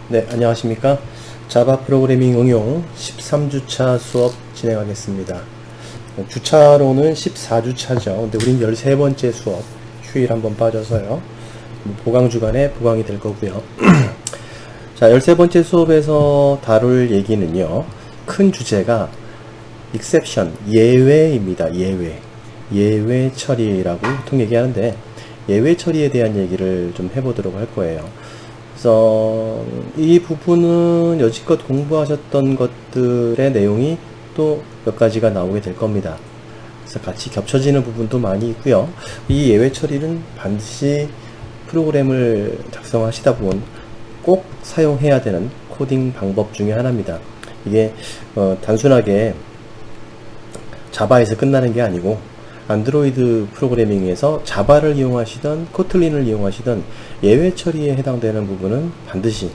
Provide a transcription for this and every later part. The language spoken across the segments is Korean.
네, 안녕하십니까. 자바 프로그래밍 응용 13주차 수업 진행하겠습니다. 주차로는 14주차죠. 근데 우린 13번째 수업, 휴일 한번 빠져서요. 보강 주간에 보강이 될 거고요. 자, 13번째 수업에서 다룰 얘기는요. 큰 주제가 exception, 예외입니다. 예외 처리라고 보통 얘기하는데, 예외 처리에 대한 얘기를 좀 해보도록 할 거예요. 그래서 이 부분은 여지껏 공부하셨던 것들의 내용이 또 몇 가지가 나오게 될 겁니다. 그래서 같이 겹쳐지는 부분도 많이 있고요. 이 예외 처리는 반드시 프로그램을 작성하시다 보면 꼭 사용해야 되는 코딩 방법 중에 하나입니다. 이게 단순하게 자바에서 끝나는 게 아니고 안드로이드 프로그래밍에서 자바를 이용하시던 코틀린을 이용하시던 예외 처리에 해당되는 부분은 반드시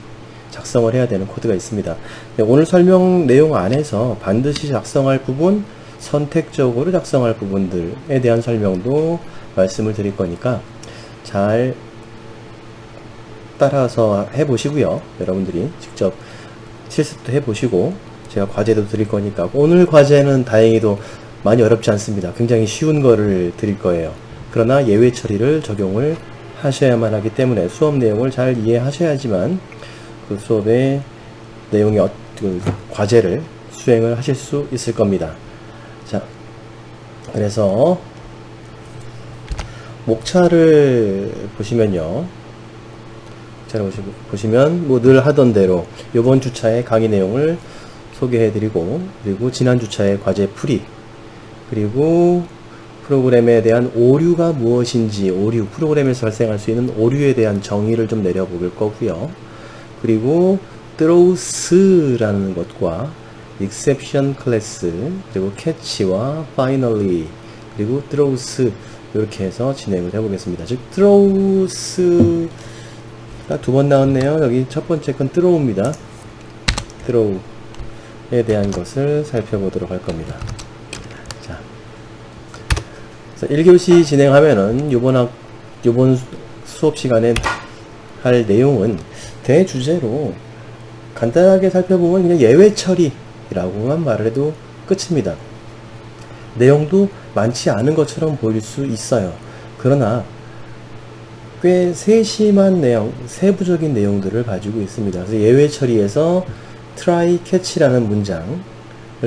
작성을 해야 되는 코드가 있습니다. 오늘 설명 내용 안에서 반드시 작성할 부분, 선택적으로 작성할 부분들에 대한 설명도 말씀을 드릴 거니까 잘 따라서 해보시고요. 여러분들이 직접 실습도 해보시고 제가 과제도 드릴 거니까 오늘 과제는 다행히도 많이 어렵지 않습니다. 굉장히 쉬운 거를 드릴 거예요. 그러나 예외 처리를 적용을 하셔야만 하기 때문에 수업 내용을 잘 이해하셔야지만 그 수업의 내용의 그 과제를 수행을 하실 수 있을 겁니다. 자, 그래서 목차를 보시면요. 보시면 뭐 늘 하던 대로 이번 주차의 강의 내용을 소개해드리고, 그리고 지난 주차의 과제 풀이, 그리고 프로그램에 대한 오류가 무엇인지, 프로그램에서 발생할 수 있는 오류에 대한 정의를 좀 내려볼 거고요. 그리고 throws라는 것과 exception class, 그리고 catch와 finally, 그리고 throws, 이렇게 해서 진행을 해보겠습니다. 즉 throws가 두 번 나왔네요. 여기 첫 번째 건 throw입니다. throw에 대한 것을 살펴보도록 할 겁니다. 자, 1교시 진행하면은 요번 수업 시간에 할 내용은 대주제로 간단하게 살펴보면 그냥 예외 처리라고만 말을 해도 끝입니다. 내용도 많지 않은 것처럼 보일 수 있어요. 그러나 꽤 세심한 내용, 세부적인 내용들을 가지고 있습니다. 그래서 예외 처리에서 try catch라는 문장을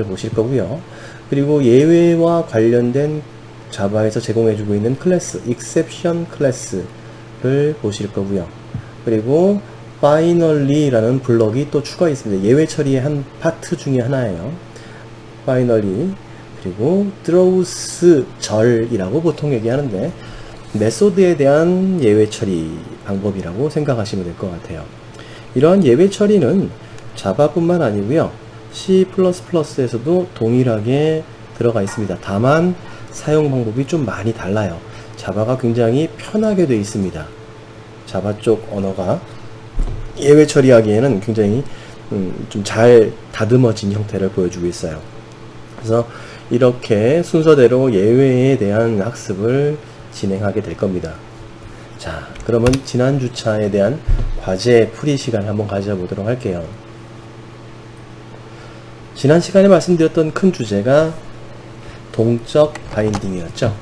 보실 거고요. 그리고 예외와 관련된 자바에서 제공해주고 있는 클래스, exception 클래스를 보실 거고요. 그리고 finally라는 블럭이 또 추가 있습니다. 예외 처리의 한 파트 중에 하나예요. finally, 그리고 throws 절이라고 보통 얘기하는데 메소드에 대한 예외 처리 방법이라고 생각하시면 될 것 같아요. 이러한 예외 처리는 자바뿐만 아니고요. C++에서도 동일하게 들어가 있습니다. 다만 사용 방법이 좀 많이 달라요. 자바가 굉장히 편하게 되어 있습니다. 자바 쪽 언어가 예외 처리하기에는 굉장히 좀 잘 다듬어진 형태를 보여주고 있어요. 그래서 이렇게 순서대로 예외에 대한 학습을 진행하게 될 겁니다. 자, 그러면 지난 주차에 대한 과제 풀이 시간을 한번 가져보도록 할게요. 지난 시간에 말씀드렸던 큰 주제가 동적 바인딩이었죠.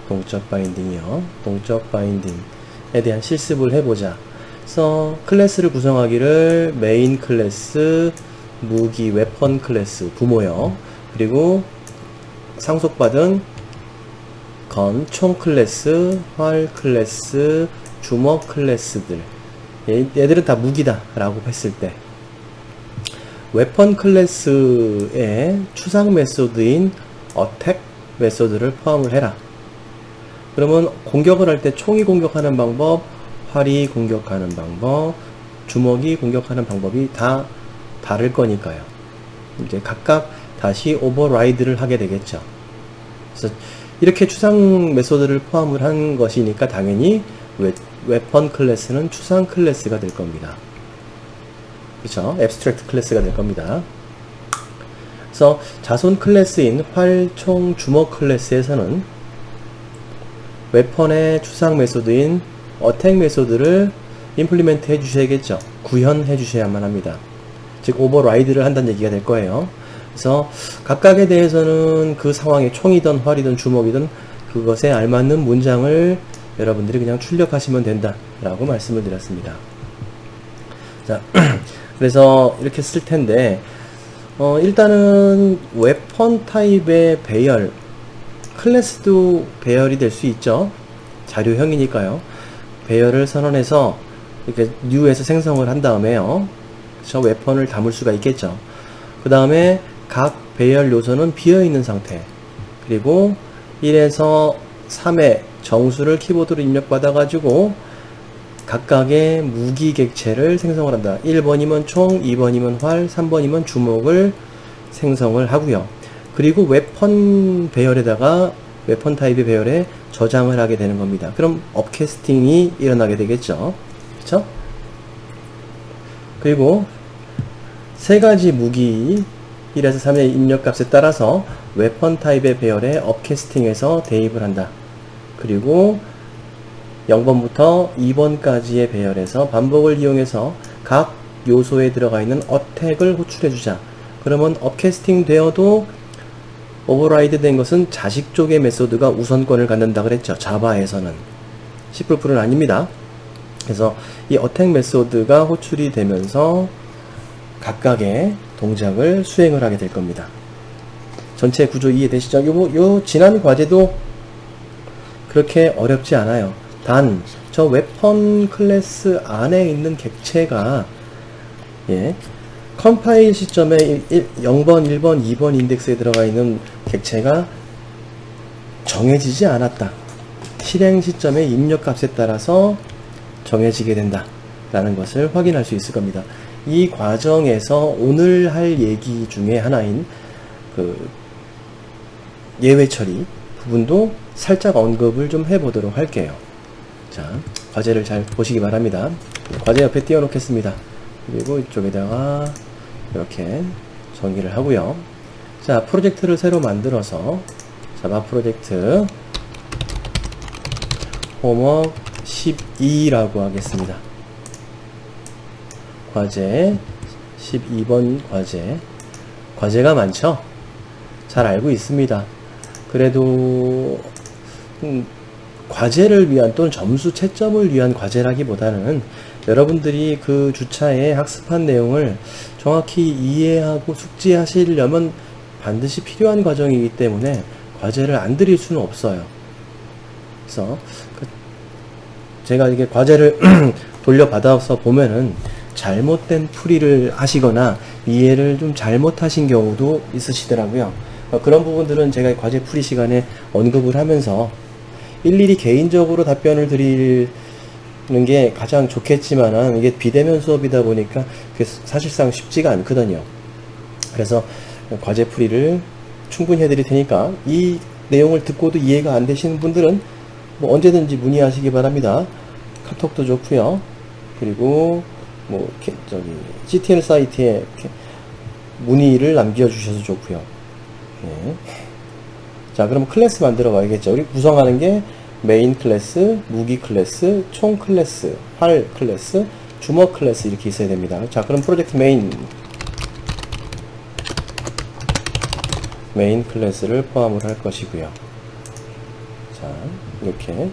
동적 바인딩이요. 동적 바인딩에 대한 실습을 해보자. 그래서 클래스를 구성하기를 메인 클래스, 무기, 웨펀 클래스, 부모요. 그리고 상속받은 건, 총 클래스, 활 클래스, 주먹 클래스들. 얘들은 다 무기다 라고 했을 때 웨펀 클래스의 추상 메소드인 어택 메소드를 포함을 해라. 그러면 공격을 할 때 총이 공격하는 방법, 활이 공격하는 방법, 주먹이 공격하는 방법이 다 다를 거니까요. 이제 각각 다시 오버라이드를 하게 되겠죠. 그래서 이렇게 추상 메소드를 포함을 한 것이니까 당연히 웨펀 클래스는 추상 클래스가 될 겁니다. 그렇죠? 앱스트랙트 클래스가 될 겁니다. 그래서 자손 클래스인 활, 총, 주먹 클래스에서는 웨펀의 추상 메소드인 어택 메소드를 임플리멘트 해주셔야겠죠. 구현해 주셔야만 합니다. 즉 오버라이드를 한다는 얘기가 될 거예요. 그래서 각각에 대해서는 그 상황에 총이든 활이든 주먹이든 그것에 알맞는 문장을 여러분들이 그냥 출력하시면 된다 라고 말씀을 드렸습니다. 자, 그래서 이렇게 쓸 텐데 일단은 웨펀 타입의 배열, 클래스도 배열이 될 수 있죠. 자료형이니까요. 배열을 선언해서 이렇게 new에서 생성을 한 다음에요. 저 웨펀을 담을 수가 있겠죠. 그 다음에 각 배열 요소는 비어있는 상태, 그리고 1에서 3의 정수를 키보드로 입력받아 가지고 각각의 무기 객체를 생성을 한다. 1번이면 총, 2번이면 활, 3번이면 주먹을 생성을 하고요. 그리고 웨펀 배열에다가 웨펀 타입의 배열에 저장을 하게 되는 겁니다. 그럼 업캐스팅이 일어나게 되겠죠. 그쵸? 그리고 세 가지 무기 1에서 3의 입력값에 따라서 웨펀 타입의 배열에 업캐스팅해서 대입을 한다. 그리고 0번부터 2번까지의 배열에서 반복을 이용해서 각 요소에 들어가 있는 어택을 호출해주자. 그러면 업캐스팅 되어도 오버라이드 된 것은 자식 쪽의 메소드가 우선권을 갖는다 그랬죠. 자바에서는. C++는 아닙니다. 그래서 이 어택 메소드가 호출이 되면서 각각의 동작을 수행을 하게 될 겁니다. 전체 구조 이해되시죠? 요 지난 과제도 그렇게 어렵지 않아요. 단 저 웨펀 클래스 안에 있는 객체가 컴파일 시점에 0번, 1번, 2번 인덱스에 들어가 있는 객체가 정해지지 않았다. 실행 시점의 입력값에 따라서 정해지게 된다 라는 것을 확인할 수 있을 겁니다. 이 과정에서 오늘 할 얘기 중에 하나인 그 예외 처리 부분도 살짝 언급을 좀 해보도록 할게요. 자, 과제를 잘 보시기 바랍니다. 과제 옆에 띄워 놓겠습니다. 그리고 이쪽에다가 이렇게 정의를 하고요. 자, 프로젝트를 새로 만들어서 자바 프로젝트 홈워크 12라고 하겠습니다. 과제 12번 과제가 많죠? 잘 알고 있습니다. 그래도 과제를 위한 또는 점수 채점을 위한 과제라기보다는 여러분들이 그 주차에 학습한 내용을 정확히 이해하고 숙지하시려면 반드시 필요한 과정이기 때문에 과제를 안 드릴 수는 없어요. 그래서 제가 이게 과제를 돌려받아서 보면은 잘못된 풀이를 하시거나 이해를 좀 잘못하신 경우도 있으시더라고요. 그런 부분들은 제가 과제 풀이 시간에 언급을 하면서 일일이 개인적으로 답변을 드리는 게 가장 좋겠지만은 이게 비대면 수업이다 보니까 그게 사실상 쉽지가 않거든요. 그래서 과제 풀이를 충분히 해드릴 테니까 이 내용을 듣고도 이해가 안 되시는 분들은 뭐 언제든지 문의하시기 바랍니다. 카톡도 좋고요. 그리고 뭐 CTL 사이트에 문의를 남겨주셔도 좋고요. 자, 그럼 클래스 만들어 봐야겠죠. 우리 구성하는 게 메인 클래스, 무기 클래스, 총 클래스, 활 클래스, 주먹 클래스 이렇게 있어야 됩니다. 자, 그럼 프로젝트 메인 클래스를 포함을 할 것이고요. 자, 이렇게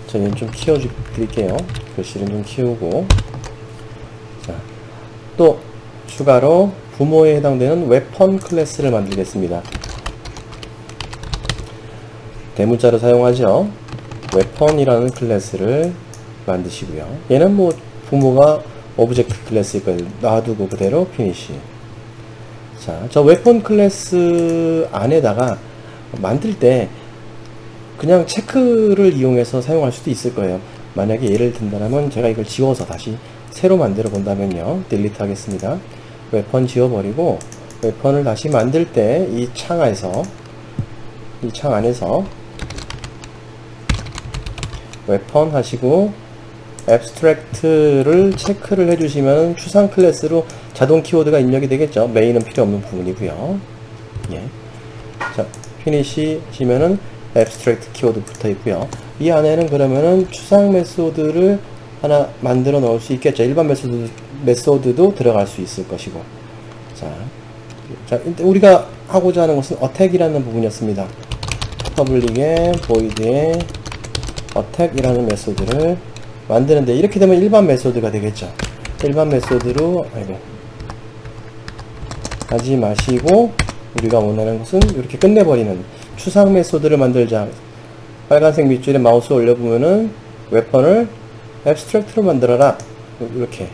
저는 좀 키워드릴게요. 글씨를 좀 키우고, 자, 또 추가로 부모에 해당되는 웨펀 클래스를 만들겠습니다. 대문자로 사용하죠. 웨펀이라는 클래스를 만드시고요. 얘는 뭐 부모가 오브젝트 클래스니까 놔두고 그대로 피니시. 자, 저 웨펀 클래스 안에다가 만들 때 그냥 체크를 이용해서 사용할 수도 있을 거예요. 만약에 예를 든다면 제가 이걸 지워서 다시 새로 만들어 본다면요. 딜리트 하겠습니다. 웨펀 지워버리고 웨펀을 다시 만들 때 이 창 안에서 웨펀 하시고 abstract를 체크를 해주시면 추상 클래스로 자동 키워드가 입력이 되겠죠. 메인은 필요 없는 부분이고요. 자, 피니시 하시면은 abstract 키워드 붙어 있고요. 이 안에는 그러면은 추상 메소드를 하나 만들어 넣을 수 있겠죠. 일반 메소드도 들어갈 수 있을 것이고. 자, 우리가 하고자 하는 것은 attack이라는 부분이었습니다. public의 void의 attack이라는 메소드를 만드는데, 이렇게 되면 일반 메소드가 되겠죠. 일반 메소드로 하지 마시고, 우리가 원하는 것은 이렇게 끝내버리는 추상 메소드를 만들자. 빨간색 밑줄에 마우스 올려보면은 웨펀을 abstract로 만들어라, 이렇게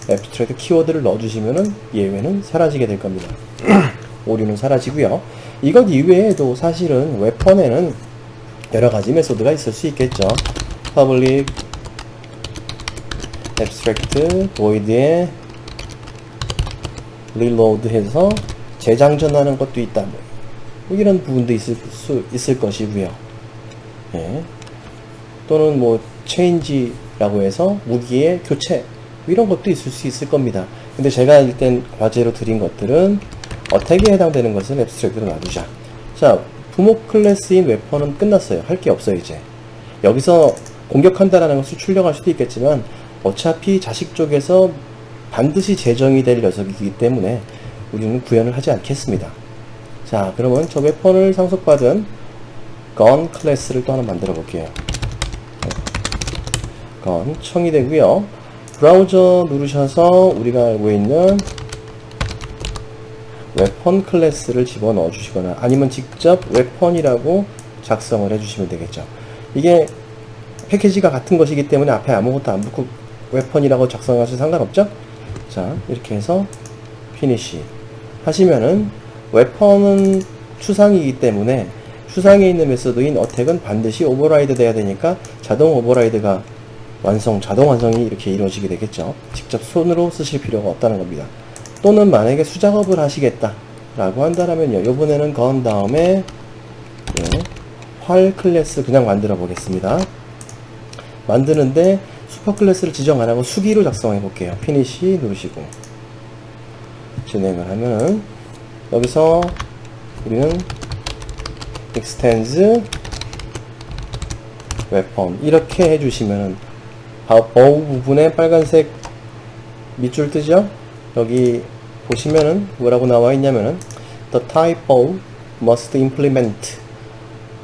abstract 키워드를 넣어주시면은 예외는 사라지게 될 겁니다. 오류는 사라지고요. 이것 이외에도 사실은 웨펀에는 여러가지 메소드가 있을 수 있겠죠. public abstract void에 reload 해서 재장전하는 것도 있다, 뭐 이런 부분도 있을 수 있을 것이고요. 예. 또는 뭐 change라고 해서 무기의 교체, 이런 것도 있을 수 있을 겁니다. 근데 제가 일단 과제로 드린 것들은 어택에 해당되는 것은 앱스트랙트로 놔두자. 자, 부모 클래스인 웨펀은 끝났어요. 할 게 없어요. 이제 여기서 공격한다라는 것을 출력할 수도 있겠지만 어차피 자식 쪽에서 반드시 제정이 될 녀석이기 때문에 우리는 구현을 하지 않겠습니다. 자, 그러면 저 웨펀을 상속받은 건 클래스를 또 하나 만들어 볼게요. 건 청이 되고요. 브라우저 누르셔서 우리가 알고 있는 웨펀 클래스를 집어넣어 주시거나 아니면 직접 웨펀이라고 작성을 해주시면 되겠죠. 이게 패키지가 같은 것이기 때문에 앞에 아무것도 안 붙고 웨펀이라고 작성하셔도 상관없죠. 자, 이렇게 해서 피니시 하시면은 웨펀은 추상이기 때문에 추상에 있는 메소드인 어택은 반드시 오버라이드 돼야 되니까 자동 오버라이드가 자동 완성이 이렇게 이루어지게 되겠죠. 직접 손으로 쓰실 필요가 없다는 겁니다. 또는 만약에 수작업을 하시겠다 라고 한다면요, 요번에는 건 다음에 활 클래스 그냥 만들어 보겠습니다. 만드는데 슈퍼 클래스를 지정 안 하고 수기로 작성해 볼게요. 피니시 누르시고 진행을 하면 여기서 우리는 extends weapon 이렇게 해주시면은 버우 부분에 빨간색 밑줄 뜨죠? 여기 보시면은 뭐라고 나와 있냐면은 the type bow must implement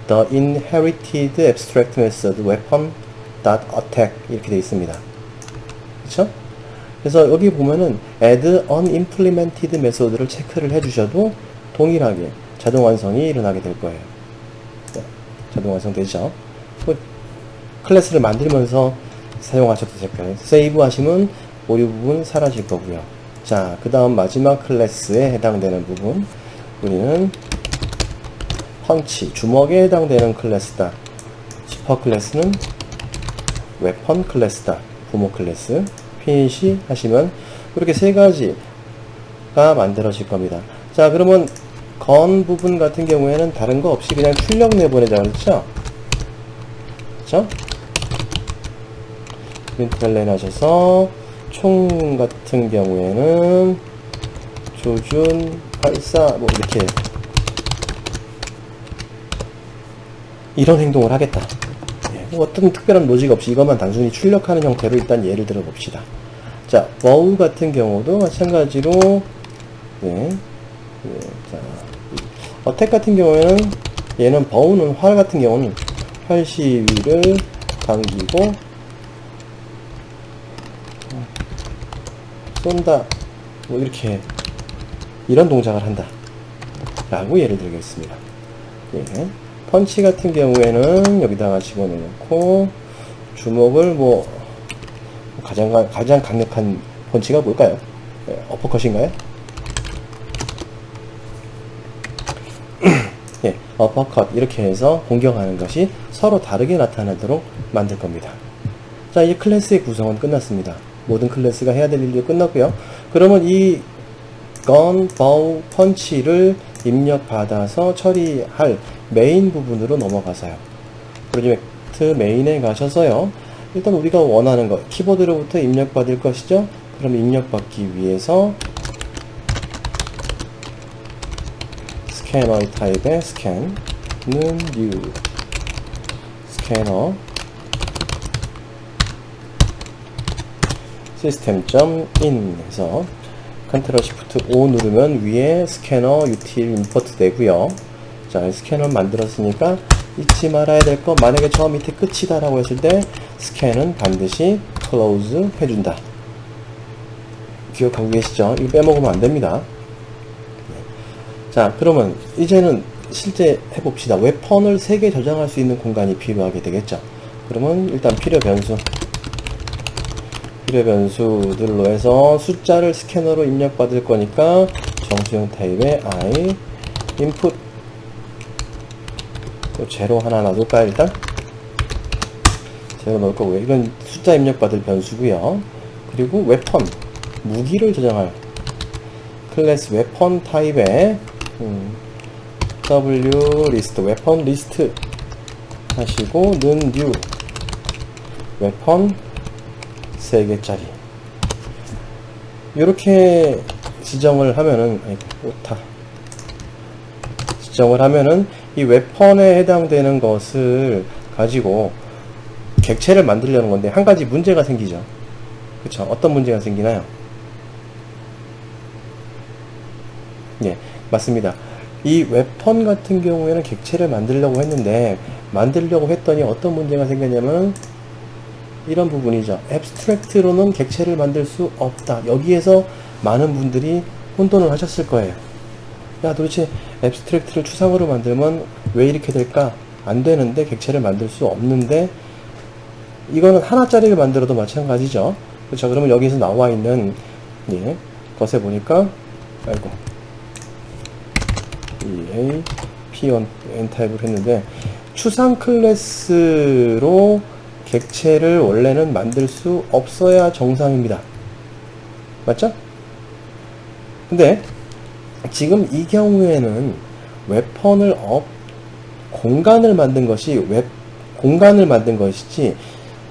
the inherited abstract method weapon dot attack 이렇게 되어 있습니다. 그쵸? 그래서 여기 보면은 add unimplemented method를 체크를 해주셔도 동일하게 자동 완성이 일어나게 될 거예요. 자동 완성되죠? 클래스를 만들면서 사용하셔도 될까요? 세이브 하시면 오류 부분 사라질 거고요. 자, 그 다음 마지막 클래스에 해당되는 부분, 우리는 펀치, 주먹에 해당되는 클래스다. 슈퍼 클래스는 웨펀 클래스다. 부모 클래스. 피니시 하시면 이렇게 세 가지가 만들어질 겁니다. 자, 그러면 건 부분 같은 경우에는 다른 거 없이 그냥 출력 내보내자 그랬죠? 그쵸? 프린트를 하셔서 총 같은 경우에는 조준 84 뭐 이렇게 이런 행동을 하겠다. 어떤 특별한 로직 없이 이것만 단순히 출력하는 형태로 일단 예를 들어 봅시다. 자, 버우 같은 경우도 마찬가지로 자, 어택 같은 경우에는 얘는 버우는 활 같은 경우는 활 시위를 당기고 쏜다 뭐 이렇게 이런 동작을 한다 라고 예를 들겠습니다. 펀치 같은 경우에는 여기다가 집어넣고 주먹을 뭐 가장 강력한 펀치가 뭘까요? 어퍼컷인가요? 어퍼컷 이렇게 해서 공격하는 것이 서로 다르게 나타나도록 만들 겁니다. 자, 이 클래스의 구성은 끝났습니다. 모든 클래스가 해야 될 일이 끝났고요. 그러면 이 건, bow, 펀치를 입력받아서 처리할 메인 부분으로 넘어가서요. 프로젝트 메인에 가셔서요. 일단 우리가 원하는 것, 키보드로부터 입력받을 것이죠. 그럼 입력받기 위해서 스캐너의 타입의 스캔은 new 스캐너 system.in 해서 컨트롤 시프트 O 누르면 위에 스캐너 util 임포트 되고요. 자, 스캐너 만들었으니까 잊지 말아야 될 거, 만약에 저 밑에 끝이다 라고 했을 때 스캔은 반드시 close 해준다. 기억하고 계시죠? 이거 빼먹으면 안 됩니다. 자, 그러면 이제는 실제 해봅시다. 웨펀을 3개 저장할 수 있는 공간이 필요하게 되겠죠. 그러면 일단 필요 변수들로 해서 숫자를 스캐너로 입력받을 거니까 정수형 타입의 I input 또 제로 하나 놔둘까요? 일단 제로 넣을 거고요. 이건 숫자 입력받을 변수고요. 그리고 웨펀 무기를 저장할 클래스 웨펀 타입의 W 리스트 웨펀 리스트 하시고 는 new 웨펀 3개짜리 이렇게 지정을 하면은 이 웨펀에 해당되는 것을 가지고 객체를 만들려는 건데 한 가지 문제가 생기죠. 그쵸? 어떤 문제가 생기나요? 예, 맞습니다. 이 웨펀 같은 경우에는 객체를 만들려고 했는데 어떤 문제가 생겼냐면 이런 부분이죠. 앱스트랙트로는 객체를 만들 수 없다. 여기에서 많은 분들이 혼돈을 하셨을 거예요. 야, 도대체 앱스트랙트를 추상으로 만들면 왜 이렇게 될까? 안 되는데 객체를 만들 수 없는데 이거는 하나짜리를 만들어도 마찬가지죠. 그렇죠? 그러면 여기서 나와 있는 것에 보니까 EA P1 N 타입을 했는데 추상 클래스로 객체를 원래는 만들 수 없어야 정상입니다. 맞죠? 근데 지금 이 경우에는 웨펀을 공간을 만든 것이지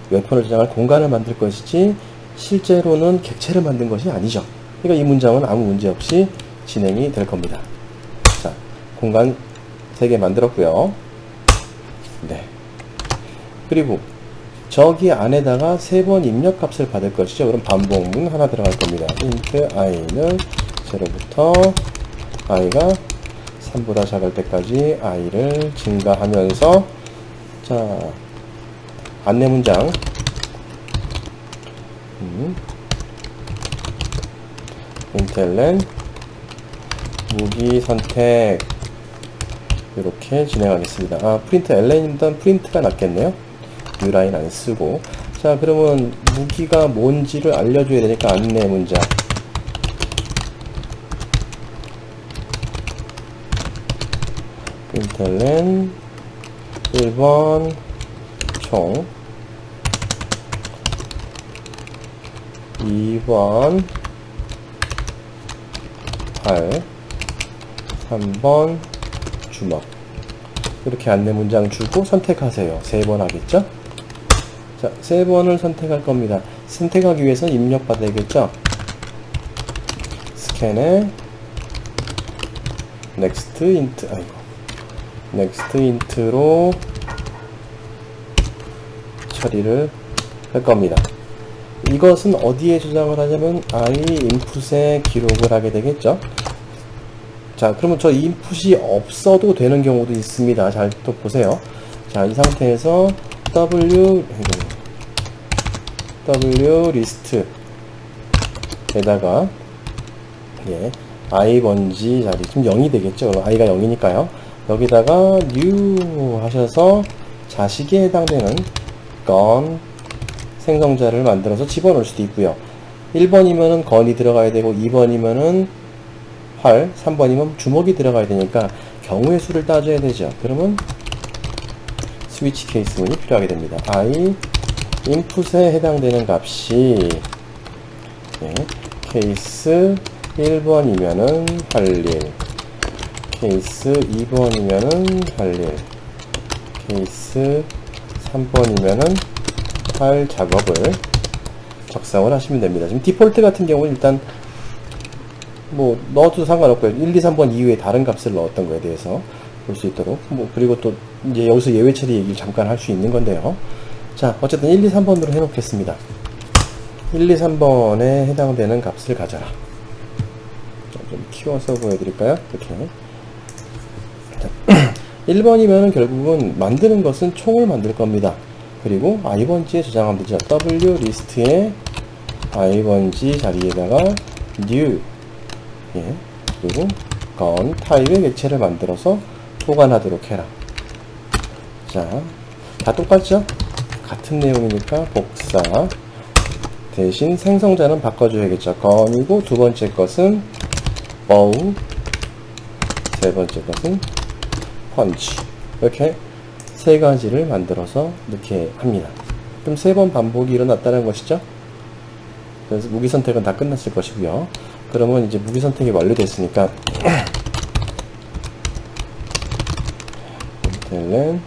웨펀을 저장할 공간을 만들 것이지 실제로는 객체를 만든 것이 아니죠. 그러니까 이 문장은 아무 문제 없이 진행이 될 겁니다. 자, 공간 3개 만들었고요. 네. 그리고 저기 안에다가 3번 입력값을 받을 것이죠. 그럼 반복문 하나 들어갈 겁니다. int i는 0부터 i가 3보다 작을 때까지 i를 증가하면서 자, 안내 문장 intellen 무기 선택 이렇게 진행하겠습니다. 프린트 ln보단 프린트가 낫겠네요. 뉴라인 안 쓰고. 자, 그러면 무기가 뭔지를 알려줘야 되니까 안내 문장 intellen 1번 총 2번 팔 3번 주먹 이렇게 안내 문장 주고 선택하세요. 3번 하겠죠? 자, 3번을 선택할 겁니다. 선택하기 위해서는 입력받아야겠죠? 스캔에 next int로 처리를 할 겁니다. 이것은 어디에 저장을 하냐면 i input에 기록을 하게 되겠죠. 자, 그러면 저 인풋이 없어도 되는 경우도 있습니다. 잘 또 보세요. 자, 이 상태에서 w 리스트에다가 i 번지 자리 지금 0이 되겠죠. i가 0이니까요. 여기다가 new 하셔서 자식에 해당되는 건 생성자를 만들어서 집어넣을 수도 있고요. 1번이면은 건이 들어가야 되고 2번이면은 활, 3번이면 주먹이 들어가야 되니까 경우의 수를 따져야 되죠. 그러면 스위치 케이스 문이 필요하게 됩니다. i 인풋에 해당되는 값이 케이스 1번이면은 할 일, 케이스 2번이면은 할 일, 케이스 3번이면은 할 작업을 작성을 하시면 됩니다. 지금 디폴트 같은 경우는 일단 뭐 넣어도 상관없고요. 1, 2, 3번 이후에 다른 값을 넣었던 거에 대해서 볼 수 있도록 그리고 또 이제 여기서 예외 처리 얘기를 잠깐 할 수 있는 건데요. 자, 어쨌든 1, 2, 3번으로 해놓겠습니다. 1, 2, 3번에 해당되는 값을 가져라. 좀 키워서 보여드릴까요? 이렇게. 1번이면 결국은 만드는 것은 총을 만들 겁니다. 그리고 i번지에 저장하면 되죠. w 리스트에 i번지 자리에다가 new, 예, 그리고 건 타입의 객체를 만들어서 보관하도록 해라. 자, 다 똑같죠? 같은 내용이니까 복사. 대신 생성자는 바꿔줘야겠죠. 건이고 두 번째 것은 bow, 세 번째 것은 펀치. 이렇게 세 가지를 만들어서 넣게 합니다. 그럼 세 번 반복이 일어났다는 것이죠. 그래서 무기 선택은 다 끝났을 것이고요. 그러면 이제 무기 선택이 완료됐으니까 len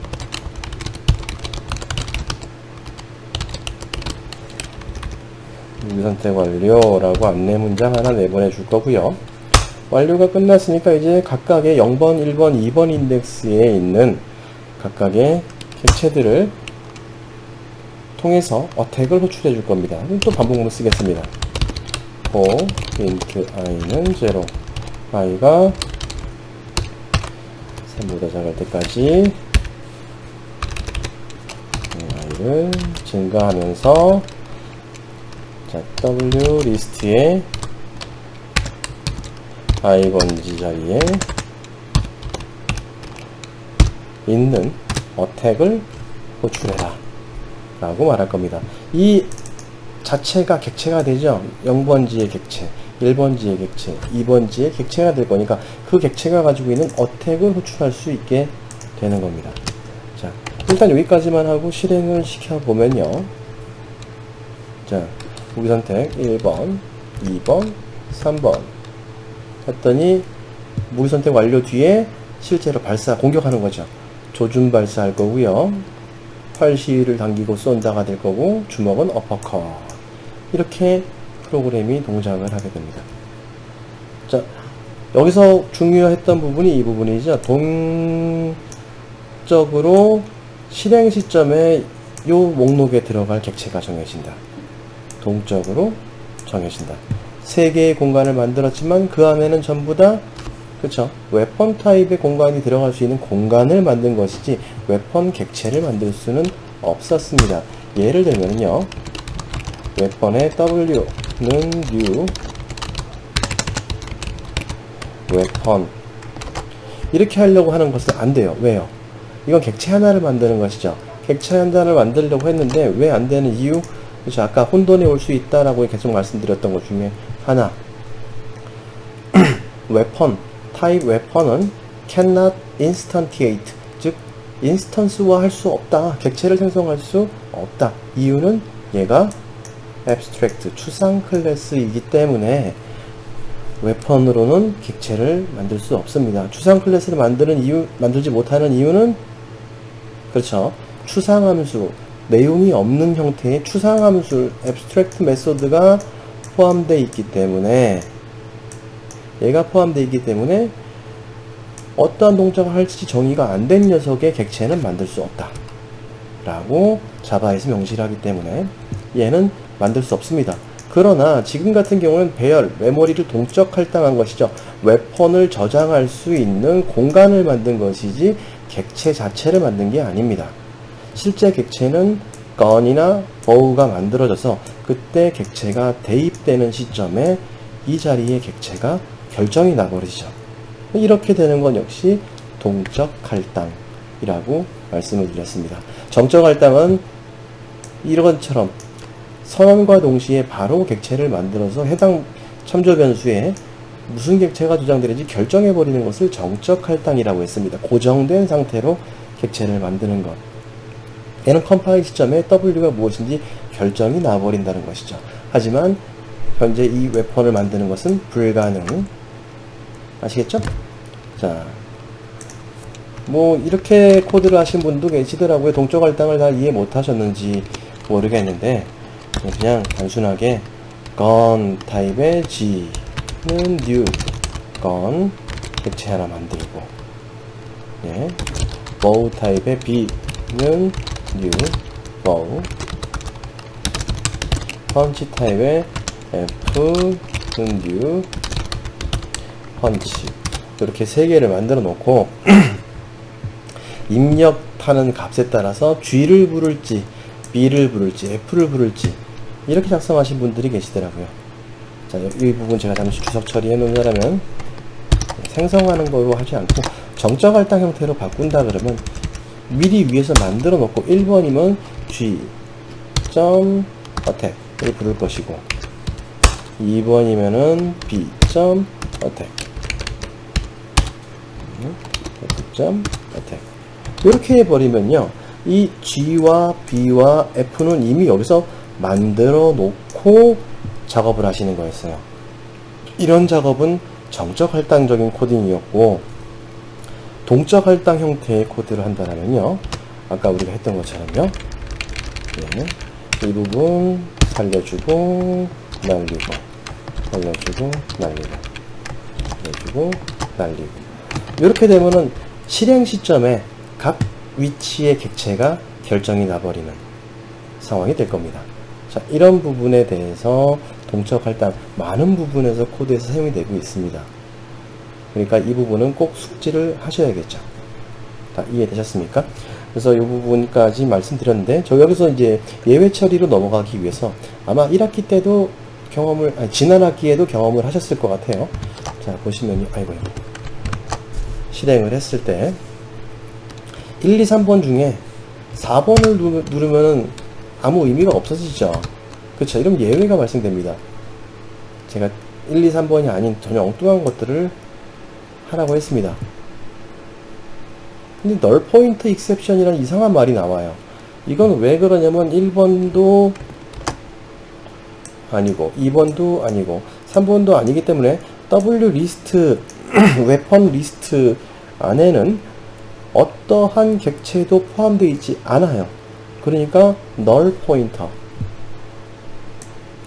무기 선택 완료라고 안내 문장 하나 내보내 줄 거고요. 완료가 끝났으니까 이제 각각의 0번, 1번, 2번 인덱스에 있는 각각의 객체들을 통해서 어택을 호출해 줄 겁니다. 또 반복문을 쓰겠습니다. for int i는 0, i가 3보다 작을 때까지 i를 증가하면서 자, w 리스트에 i번지 자리에 있는 어택을 호출해라 라고 말할 겁니다. 이 자체가 객체가 되죠. 0번지의 객체, 1번지의 객체, 2번지의 객체가 될 거니까 그 객체가 가지고 있는 어택을 호출할 수 있게 되는 겁니다. 자, 일단 여기까지만 하고 실행을 시켜보면요. 자, 무기 선택 1번, 2번, 3번 했더니 무기 선택 완료 뒤에 실제로 발사, 공격하는 거죠. 조준 발사할 거고요. 활시위를 당기고 쏜다가 될 거고, 주먹은 어퍼컷. 이렇게 프로그램이 동작을 하게 됩니다. 자, 여기서 중요했던 부분이 이 부분이죠. 동적으로 실행 시점에 요 목록에 들어갈 객체가 정해진다. 동적으로 정해진다. 세 개의 공간을 만들었지만 그 안에는 전부 다 그쵸? 웨폰 타입의 공간이 들어갈 수 있는 공간을 만든 것이지 웨폰 객체를 만들 수는 없었습니다. 예를 들면요. 웨폰의 W는 new 웨폰 이렇게 하려고 하는 것은 안 돼요. 왜요? 이건 객체 하나를 만드는 것이죠. 객체 하나를 만들려고 했는데 왜 안 되는 이유? 그렇죠. 아까 혼돈이 올 수 있다라고 계속 말씀드렸던 것 중에 하나. 웨폰 타입 웨폰은 cannot instantiate, 즉 인스턴스화 할 수 없다. 객체를 생성할 수 없다. 이유는 얘가 abstract, 추상 클래스이기 때문에 웨폰으로는 객체를 만들 수 없습니다. 추상 클래스를 만들지 못하는 이유는 그렇죠. 추상함수, 내용이 없는 형태의 추상함수, abstract 메소드가 포함되어 있기 때문에 얘가 포함되어 있기 때문에 어떠한 동작을 할지 정의가 안 된 녀석의 객체는 만들 수 없다 라고 자바에서 명시를 하기 때문에 얘는 만들 수 없습니다. 그러나 지금 같은 경우는 배열, 메모리를 동적 할당한 것이죠. 웨폰을 저장할 수 있는 공간을 만든 것이지 객체 자체를 만든 게 아닙니다. 실제 객체는 건이나 bow가 만들어져서 그때 객체가 대입되는 시점에 이 자리에 객체가 결정이 나버리죠. 이렇게 되는 건 역시 동적 할당이라고 말씀을 드렸습니다. 정적 할당은 이런 것처럼 선언과 동시에 바로 객체를 만들어서 해당 참조 변수에 무슨 객체가 저장되는지 결정해버리는 것을 정적 할당이라고 했습니다. 고정된 상태로 객체를 만드는 것. 얘는 컴파일 시점에 W가 무엇인지 결정이 나버린다는 것이죠. 하지만 현재 이 웨폰을 만드는 것은 불가능. 아시겠죠? 자, 뭐 이렇게 코드를 하신 분도 계시더라고요. 동적 할당을 다 이해 못 하셨는지 모르겠는데 그냥 단순하게 건 타입의 G는 new 건 객체 하나 만들고, 예, bow 타입의 B는 new bow 펀치 타입의 F new 펀치 이렇게 세 개를 만들어 놓고 입력하는 값에 따라서 G를 부를지 B를 부를지 F를 부를지 이렇게 작성하신 분들이 계시더라고요. 자, 이 부분 제가 잠시 주석 처리해 놓으려면 생성하는 거로 하지 않고 정적 할당 형태로 바꾼다 그러면 미리 위에서 만들어 놓고 1번이면 G attack을 부를 것이고 2번이면은 B attack attack 이렇게 해버리면요 이 G와 B와 F는 이미 여기서 만들어 놓고 작업을 하시는 거였어요. 이런 작업은 정적 할당적인 코딩이었고 동적 할당 형태의 코드를 한다면요 아까 우리가 했던 것처럼요 네, 이 부분 살려주고 날리고 살려주고 날리고 살려주고 날리고 이렇게 되면은 실행 시점에 각 위치의 객체가 결정이 나버리는 상황이 될 겁니다. 자, 이런 부분에 대해서 동적 할당 많은 부분에서 코드에서 사용이 되고 있습니다. 그러니까 이 부분은 꼭 숙지를 하셔야겠죠. 다 이해되셨습니까? 그래서 이 부분까지 말씀드렸는데 저 여기서 이제 예외 처리로 넘어가기 위해서 아마 1학기 때도 경험을 지난 학기에도 경험을 하셨을 것 같아요. 자 보시면요 아이고요 실행을 했을 때 1, 2, 3번 중에 4번을 누르면 아무 의미가 없어지죠. 그렇죠. 이러면 예외가 발생됩니다. 제가 1, 2, 3번이 아닌 전혀 엉뚱한 것들을 하라고 했습니다. 근데 널 포인트 익셉션이라는 이상한 말이 나와요. 이건 왜 그러냐면 1번도 아니고 2번도 아니고 3번도 아니기 때문에 W 리스트 웨펀 리스트 안에는 어떠한 객체도 포함되어 있지 않아요. 그러니까 널 포인터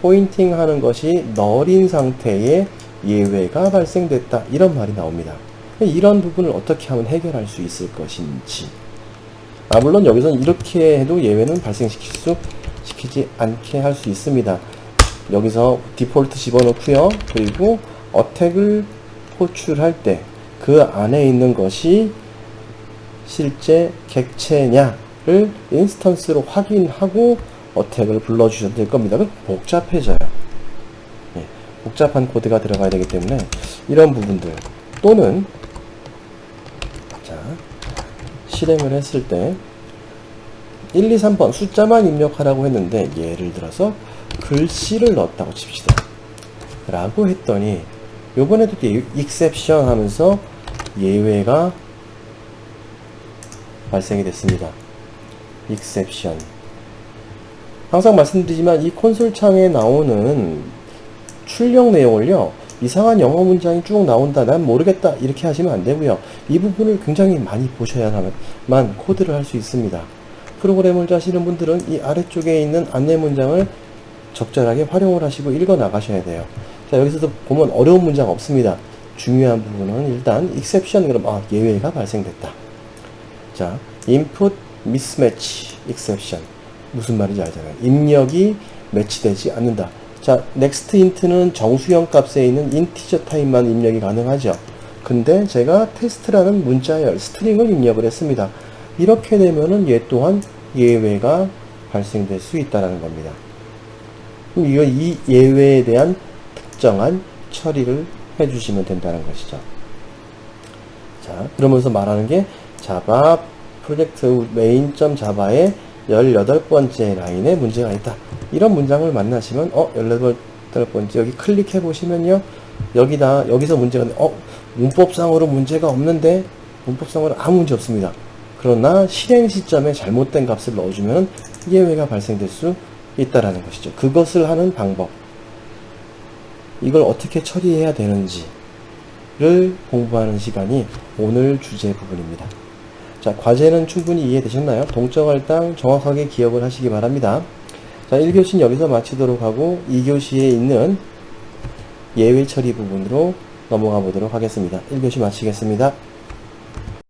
포인팅 하는 것이 널인 상태의 예외가 발생됐다 이런 말이 나옵니다. 이런 부분을 어떻게 하면 해결할 수 있을 것인지 물론 여기서는 이렇게 해도 예외는 발생시키지 않게 할 수 있습니다. 여기서 디폴트 집어넣고요. 그리고 어택을 호출할 때 그 안에 있는 것이 실제 객체냐를 인스턴스로 확인하고 어택을 불러주셔도 될 겁니다. 복잡해져요. 네, 복잡한 코드가 들어가야 되기 때문에 이런 부분들 또는 자 실행을 했을 때 1, 2, 3번 숫자만 입력하라고 했는데 예를 들어서 글씨를 넣었다고 칩시다. 라고 했더니 요번에도 exception 하면서 예외가 발생이 됐습니다. exception 항상 말씀드리지만 이 콘솔 창에 나오는 출력 내용을요 이상한 영어 문장이 쭉 나온다 난 모르겠다 이렇게 하시면 안 되고요 이 부분을 굉장히 많이 보셔야만 코드를 할 수 있습니다. 프로그램을 짜시는 분들은 이 아래쪽에 있는 안내 문장을 적절하게 활용을 하시고 읽어 나가셔야 돼요. 자 여기서도 보면 어려운 문장 없습니다. 중요한 부분은 일단 exception 그럼 예외가 발생됐다. 자 input mismatch exception 무슨 말인지 알잖아요. 입력이 매치되지 않는다. 자 next int는 정수형 값에 있는 인티저 타입만 입력이 가능하죠. 근데 제가 테스트라는 문자열 스트링을 입력을 했습니다. 이렇게 되면은 얘 또한 예외가 발생될 수 있다는 겁니다. 그럼 이 예외에 대한 특정한 처리를 해주시면 된다는 것이죠. 자, 그러면서 말하는 게 자바 프로젝트 메인.자바의 18번째 라인에 문제가 있다. 이런 문장을 만나시면 18번째 여기 클릭해 보시면요. 여기서 문제가 있는데 문법상으로 문제가 없는데 문법상으로 아무 문제 없습니다. 그러나 실행 시점에 잘못된 값을 넣어주면 예외가 발생될 수 있다라는 것이죠. 그것을 하는 방법 이걸 어떻게 처리해야 되는지를 공부하는 시간이 오늘 주제 부분입니다. 자, 과제는 충분히 이해되셨나요? 동적 할당 정확하게 기억을 하시기 바랍니다. 자, 1교시는 여기서 마치도록 하고 2교시에 있는 예외 처리 부분으로 넘어가 보도록 하겠습니다. 1교시 마치겠습니다.